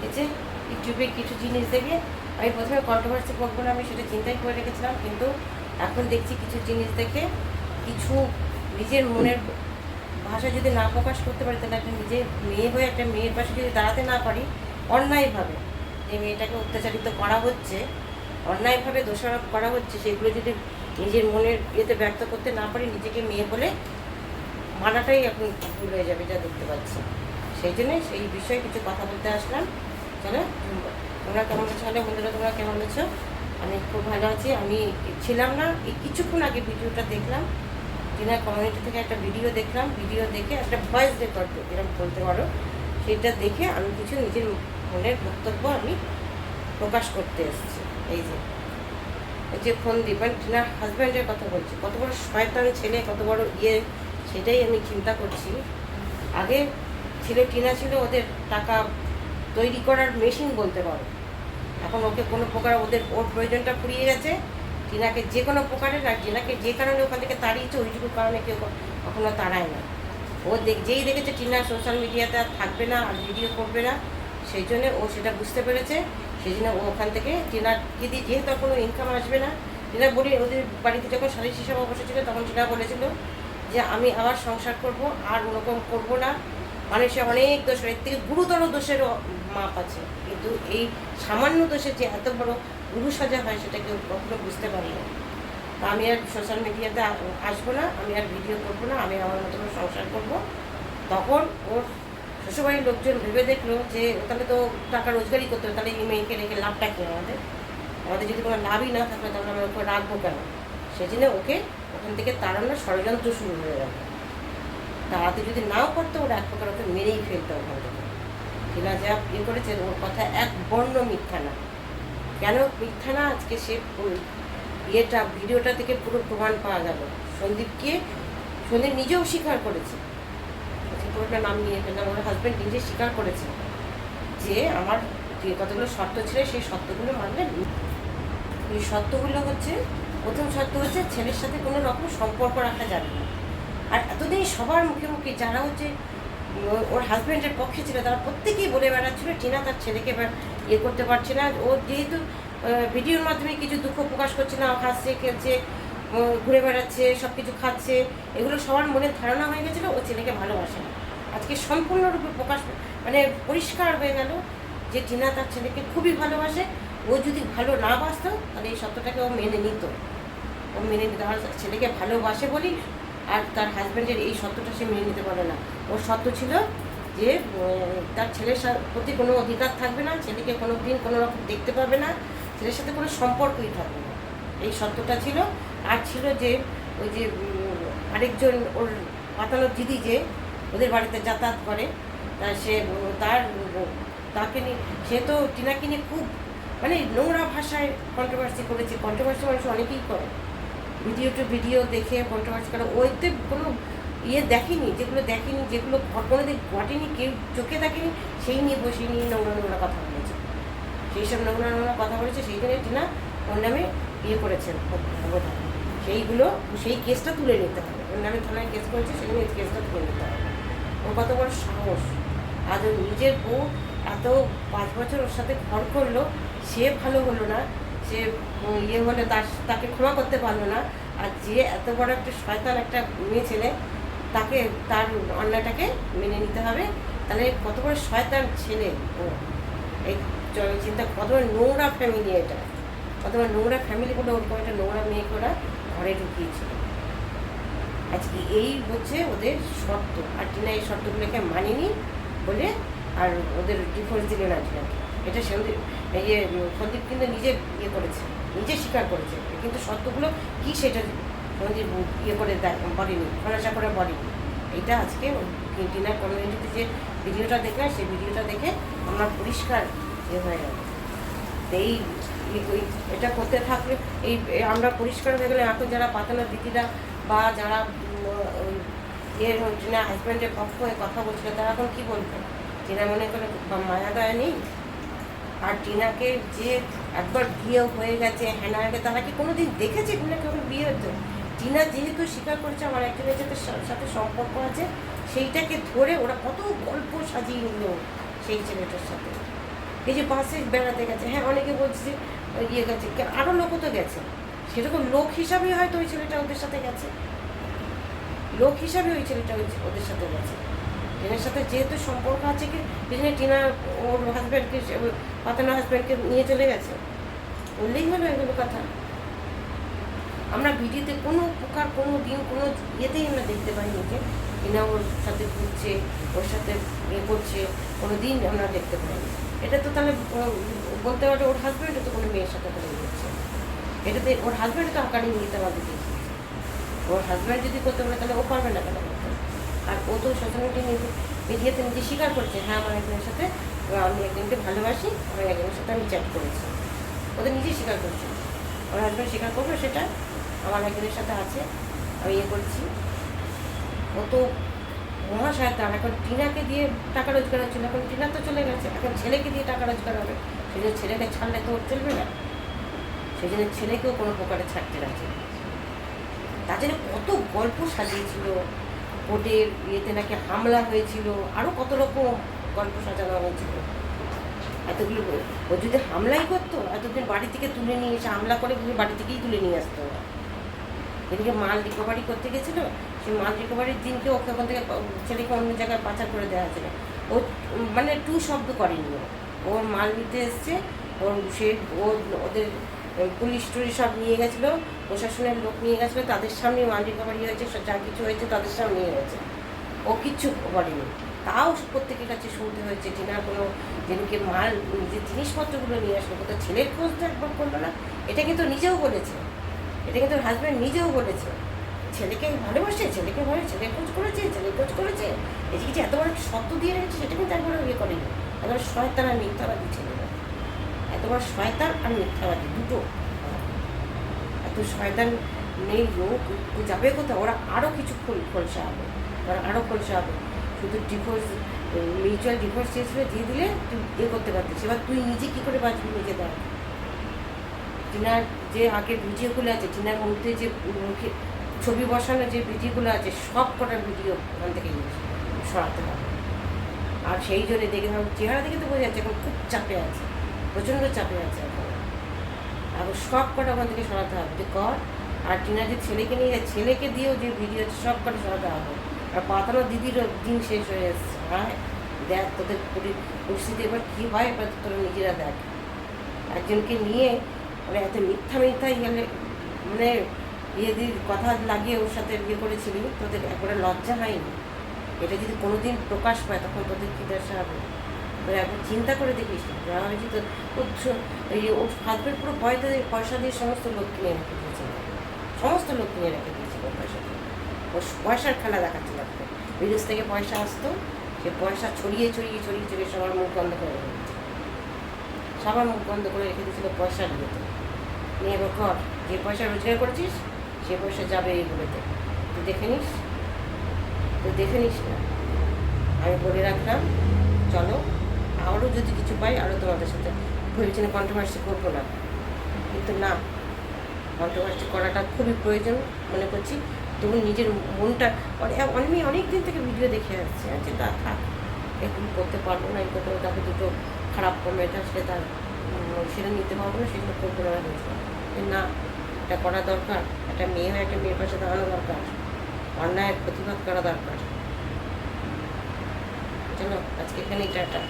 এই যে ইউটিউবে কিছু জিনিস দেখে আমি প্রথমে কন্ট্রোভার্সি করবো না, আমি সেটা চিন্তাই করে রেখেছিলাম, কিন্তু এখন দেখছি কিছু জিনিস দেখে কিছু নিজের মনের ভাষা যদি না প্রকাশ করতে পারি, তাহলে একটা নিজের মেয়ে হয়ে একটা মেয়ের পাশে যদি দাঁড়াতে না পারি, অন্যায়ভাবে যে মেয়েটাকে অত্যাচারিত করা হচ্ছে, অন্যায়ভাবে দোষারোপ করা হচ্ছে, সেগুলো যদি নিজের মনের ইয়েতে ব্যক্ত করতে না পারি, নিজেকে মেয়ে বলে মানাটাই এখন ভুল হয়ে যাবে, যা দেখতে পাচ্ছি। সেই জন্যই সেই বিষয়ে কিছু কথা বলতে আসলাম। চলো, তোমরা কেমন আছো? হ্যালো বন্ধুরা, তোমরা কেমন আছো? আমি খুব ভালো আছি। আমি ছিলাম না, এই কিছুক্ষণ আগে ভিডিওটা দেখলাম, টিনার কমিউনিটি থেকে একটা ভিডিও দেখলাম, ভিডিও দেখে একটা ভয়েস রেকর্ড এরকম বলতে পারো, সেটা দেখে আমি কিছু নিজের মনের বক্তব্য আমি প্রকাশ করতে এসেছি। এই যে ফোন দিবেন টিনার হাজব্যান্ডের কথা বলছি, কত বড় শয়তান ছেলে, কত বড় সেটাই আমি চিন্তা করছি। আগে টিনা ছিল ওদের টাকা তৈরি করার মেশিন বলতে পারো। এখন ওকে কোনো প্রকার ওর প্রয়োজনটা ফুরিয়ে গেছে, টিনাকে যে কোনো প্রকারের, আর টিনাকে যে কারণে ওখান থেকে তাড়িয়েছে, ওইটুকু কারণে কেউ কখনো তাড়ায় না। ও যেই দেখেছে টিনা সোশ্যাল মিডিয়াতে আর থাকবে না, আর ভিডিও করবে না, সেই জন্যে ও সেটা বুঝতে পেরেছে। সেই জন্য ও ওখান থেকে টিনার দিদি যেহেতু কোনো ইনকাম আসবে না, টিনা বলি ওদের বাড়িতে যখন সালিশ হিসাবে বসেছিল, তখন টিনা বলেছিল যে আমি আবার সংসার করব, আর ওরকম করবো না। মানুষের অনেক দোষ, এর থেকে গুরুতর দোষেরও মাপ আছে, কিন্তু এই সামান্য দোষের যে এত বড় গুরু সাজা হয়, সেটা কেউ কখনো বুঝতে পারি না। তা আমি আর সোশ্যাল মিডিয়াতে আসবো না, আমি আর ভিডিও করবো না, আমি আমার মতো করে সংসার করবো। তখন ওর শ্বশুরবাড়ির লোকজন ভেবে দেখলো যে তাহলে তো টাকা রোজগারই করতে হবে, তাহলে এই মেয়েকে রেখে লাভটা কি আমাদের? আমাদের যদি কোনো লাভই না থাকলে, তাহলে আমরা ওকে রাখবো কেন? সেই জন্য ওকে ওখান থেকে তাড়ানোর ষড়যন্ত্র শুরু হয়ে গেল। তাড়াতে যদি নাও করতো, ওরা এক প্রকার ওকে মেরেই ফেলতো ওখান থেকে। টিনা যা করেছে, ওর কথা এক বর্ণ মিথ্যা না। কেন মিথ্যা না? আজকে সে ভিডিওটা থেকে পুরো প্রমাণ পাওয়া গেল। সন্দীপ নিজেও স্বীকার করেছে, পুরোটা নাম নিয়ে ফেললাম, ওর হাজব্যান্ড নিজে স্বীকার করেছে যে আমার যে কতগুলো শর্ত ছিল, সেই শর্তগুলো মানলে। এই শর্তগুলো হচ্ছে, প্রথম শর্ত হচ্ছে ছেলের সাথে কোনো রকম সম্পর্ক রাখা যাবে না। আর এতদিন সবার মুখে মুখে যারা হচ্ছে ওর হাজব্যান্ডের পক্ষে ছিল, তারা প্রত্যেকেই বলে বেড়াচ্ছিল টিনা তার ছেলেকে করতে পারছে না। ও যেহেতু ভিডিওর মাধ্যমে কিছু দুঃখ প্রকাশ করছে না, হাসছে, খেলছে, ঘুরে বেড়াচ্ছে, সব কিছু খাচ্ছে, এগুলো সবার মনে ধারণা হয়ে গেছিলো ও ছেলেকে ভালোবাসে না। আজকে সম্পূর্ণরূপে পরিষ্কার হয়ে গেল যে টিনা তার ছেলেকে খুবই ভালোবাসে। ও যদি ভালো না বাসতো, তাহলে এই সত্যটাকে ও মেনে নিত। আর ছেলেকে ভালোবাসে বলি, আর তার হাজব্যান্ডের এই সত্যটা সে মেনে নিতে পারে না। ওর সত্য ছিল যে তার ছেলের প্রতি কোনো অধিকার থাকবে না, ছেলেকে কোনো দিন কোনো রকম দেখতে পাবে না, ছেলের সাথে কোনো সম্পর্কই থাকবে না, এই সত্যটা ছিল। আর ছিল যে ওই যে আরেকজন ওর পাতানোর দিদি যে ওদের বাড়িতে যাতায়াত করে, সে তাকে নিয়ে, সে তো টিনাকে নিয়ে খুব নোংরা ভাষায় কন্ট্রোভার্সি করেছে। কন্ট্রোভার্সি মানুষ অনেকেই করে, ভিডিও দেখে কন্ট্রোভার্সি করে। ওইতে কোনো দেখেনি, যেগুলো কোনোদিন ঘটেনি, কেউ চোখে দেখেনি, সেই নিয়ে বসে নিয়ে নোংরা কথা বলেছে, সেই সব নোংরা কথা বলেছে। সেই জন্য টিনা ওর নামে করেছেন অবদান, সেই কেসটা তুলে নিতে হবে। ওর নামে থানায় কেস করেছে, সেই জন্য কেসটা তুলে নিতে হবে। ওর কত বড় সাহস! আজ ওর নিজের বউ এত 5 বছর ওর সাথে ঘর করলো, সে ভালো হলো না, সে হলে তাকে ক্ষমা করতে পারলো না। আর যে এত বড় একটা শয়তান একটা মেয়ে ছেলে, তাকে তার অন্যায়টাকে মেনে নিতে হবে। তাহলে কত বড় শয়তান ছেলে ও! এই চিন্তা, কত বড় নোংরা ফ্যামিলি এটা, কত বড় নোংরা ফ্যামিলি করে ওরকম একটা নোংরা মেয়েকে ওরা ঘরে ঢুকিয়েছিল। আজকে এই হচ্ছে ওদের শর্ত, আর টিনা এই শর্তগুলোকে মানেনি বলে আর ওদের ডিভোর্স দিল না টিনাকে। এটা সন্দীপ কিন্তু নিজে করেছে, নিজে স্বীকার করেছে, কিন্তু শর্তগুলো কি সেটা সন্দীপ করে বলেনি, খোলাসা করে বলেনি। এটা আজকে টিনার কমিউনিটিতে যে ভিডিওটা দেখলাম, সেই ভিডিওটা দেখে আমার পরিষ্কার হয়ে গেল। এই এটা করতে থাকলে আমরা পরিষ্কার হয়ে গেলে, এখন যারা পাতানোর দিদিরা বা যারা টিনা হাজব্যান্ডের পক্ষ হয়ে কথা বলছিল, তারা এখন কী বলবে? টিনা মনে করে মায়া দয়া নেই? আর টিনাকে যে একবার বিয়ে হয়ে গেছে, হ্যানাকে, তারা কি কোনো দিন দেখেছে টিনাকে এখন বিয়ে হতো? টিনা যেহেতু স্বীকার করেছে আমার একজনের সাথে সম্পর্ক আছে, সেইটাকে ধরে ওরা কত গল্প সাজিয়ে নিল সেই ছেলেটার সাথে। এই যে বাসে বেড়াতে গেছে, হ্যাঁ অনেকে বলছে যে ইয়ে গেছে, আরও লোকও তো গেছে, সেরকম লোক হিসাবেই হয়তো ওই ছেলেটা ওদের সাথে গেছে, লোক হিসাবে ওই ছেলেটা ওদের সাথে গেছে। টিনার সাথে যেহেতু সম্পর্ক আছে কি যেখানে টিনা ওর হাজব্যান্ডকে পাতানোর হাজব্যান্ডকে নিয়ে চলে গেছে, বললেই হলো এগুলো কথা। আমরা ভিডিওতে কোনো প্রকার কোনো দিন কোনো ইয়েতেই আমরা দেখতে পাইনি যে টিনা ওর সাথে ঘুরছে, ওর সাথে ইয়ে করছে, কোনো দিন আমরা দেখতে পাইনি। এটা তো তাহলে বলতে পারে ওর হাজব্যান্ডও তো কোনো মেয়ের সাথে করে নিচ্ছে, এটাতে ওর হাজব্যান্ড তো আকারে নিতে পারবে, ওর হাজব্যান্ড যদি করতে পারে তাহলে ও পারবে না কেন করতে? আর ও তো সোশ্যাল মিডিয়াতে নিজে স্বীকার করছে, হ্যাঁ আমার একজনের সাথে আমি একজনকে ভালোবাসি, আমার একজনের সাথে আমি চ্যাট করেছি, ওদের নিজেই স্বীকার করছে। ওর হাজব্যান্ড স্বীকার করবে সেটা আমার একজনের সাথে আছে, আমি ইয়ে করছি। ও তো মহাশয়তান, এখন টিনাকে দিয়ে টাকা রোজগার হচ্ছিল, এখন টিনা তো চলে গেছে, এখন ছেলেকে দিয়ে টাকা রোজগার হবে, সেই জন্য ছেলেকে ছাড়লে তো ওর চলবে না, সেই জন্য ছেলেকেও কোনো প্রকারে ছাড়তে রাখছে। তার জন্য কত গল্প সাজিয়েছিল, কোর্টের ইয়েতে নাকি হামলা হয়েছিল, আরও কত রকম গল্প সাজানো হয়েছিল। এতগুলো ও যদি হামলাই করতো এতদিন বাড়ি থেকে তুলে নিয়ে এসে হামলা করে বাড়ি থেকেই তুলে নিয়ে আসতো। যেদিকে মাল রিকভারি করতে গেছিলো, সেই মাল রিকভারির দিনকে ওকে ওখান থেকে ছেলেকে অন্য জায়গায় পাচার করে দেওয়া হয়েছিল। ও মানে টু শব্দ করেনি, ওর মাল নিতে এসছে, ওর সে ওদের পুলিশ টুলিশ সব নিয়ে গেছিলো, প্রশাসনের লোক নিয়ে গেছিলো, তাদের সামনে মাল রিকভারি হয়েছে, যা কিছু হয়েছে তাদের সামনে নিয়ে গেছে, ও কিচ্ছু বলেনি। তাও প্রত্যেকের কাছে শুনতে হয়েছে টিনার কোনো যেদিনকে মাল যে জিনিসপত্রগুলো নিয়ে আসলো কোথাও ছেলের খোঁজ তো একবার করলো না। এটা কিন্তু নিজেও বলেছে, এটা কিন্তু হাজব্যান্ড নিজেও বলেছে, ছেলেকে ভালোবাসে, ছেলেকে ভালো, ছেলে খোঁজ করেছে, ছেলে খোঁজ করেছে, এই যে এত বড় সত্য দিয়ে রেখেছে সেটা কিন্তু একবার ইয়ে করেনি। একবার শয়তান আর মিথ্যাবাদী ছেলে, এত বড় শয়তান আর মিথ্যাবাদী দুটো, এত শয়তান নেই লোক যাবে কোথাও, ওরা আরও কিছু খোলসা হবে, ওরা আরও খোলসা হবে। শুধু ডিভোর্স মিউচুয়াল ডিভোর্স চেয়েছিল দিয়ে দিলে তুই ইয়ে করতে পারতিস, এবার তুই নিজে কী করে বাঁচবি নিজে দেখ। টিনার যে আগের ভিডিওগুলো আছে, টিনার মধ্যে যে মুখে ছবি বসানো যে ভিডিওগুলো আছে, সব কটার ভিডিও ওখান থেকে সরাতে হবে। আর সেই জন্য দেখে চেহারা দেখে তো বোঝা যাচ্ছে এখন খুব চাপে আছে, প্রচণ্ড চাপে আছে এখন সব কটা ওখান থেকে সরাতে হবে যে কর। আর টিনা যে ছেলেকে নিয়ে যায়, ছেলেকে দিয়েও যে ভিডিও আছে সব কটা সরাতে হবে। আর পাতানো দিদিরও দিন শেষ হয়ে এসছে, হ্যাঁ দেখ তোদের পরিস্থিতি এবার কী হয়, এবার তোরা নিজেরা দেখ। একজনকে নিয়ে মানে এত মিথ্যা ইয়ে মানে ইয়ে দিয়ে কথা লাগিয়ে ওর সাথে বিয়ে করেছিলি, তোদের একবারে লজ্জা হয়নি? এটা যদি কোনো দিন প্রকাশ পায় তখন তোদের কী দশা হবে? তোরা একবার চিন্তা করে দেখিস, যারা হয়েছে তোর ওর হাজবেন্ড পুরো পয়সা দিয়ে সমস্ত লোক কিনে রেখে দিয়েছিল, সমস্ত লোক কিনে রেখে দিয়েছিল পয়সা দিয়ে। ওর পয়সার খেলা দেখাচ্ছিল, বিদেশ থেকে পয়সা আসতো, সে পয়সা ছড়িয়ে ছড়িয়ে ছড়িয়ে ছড়িয়ে সবার মুখ বন্ধ করে রেখে দিয়েছিল, সবার মুখ বন্ধ করে রেখে দিয়েছিল পয়সার ইয়েতে। নিয়ে এবার কর, যে পয়সা রোজগার করেছিস সে পয়সা যাবে এইগুলোতে, তুই দেখে নিস, তুই দেখে নিস না। আমি বলে রাখলাম, চলো আরও যদি কিছু পাই আরও তোমাদের সাথে ভেবেছিলাম কন্ট্রোভার্সি করবো না, কিন্তু না, কন্ট্রোভার্সি করাটা খুবই প্রয়োজন মনে করছি। তবু নিজের মনটা আমি অনেক দিন থেকে ভিডিও দেখে আসছি, আছে তা থাক, এগুলো করতে পারবো না, এই করতে তাকে দুটো খারাপ কমেন্ট আসলে তার সেটা নিতে পারবো না, সেগুলো করবো না হয়েছে না, এটা করা দরকার। একটা মেয়ে হয়ে একটা মেয়ের পাশে দাঁড়ানো দরকার, অন্যায়ের প্রতিবাদ করা দরকার। চলো আজকে এখানেই টাটা।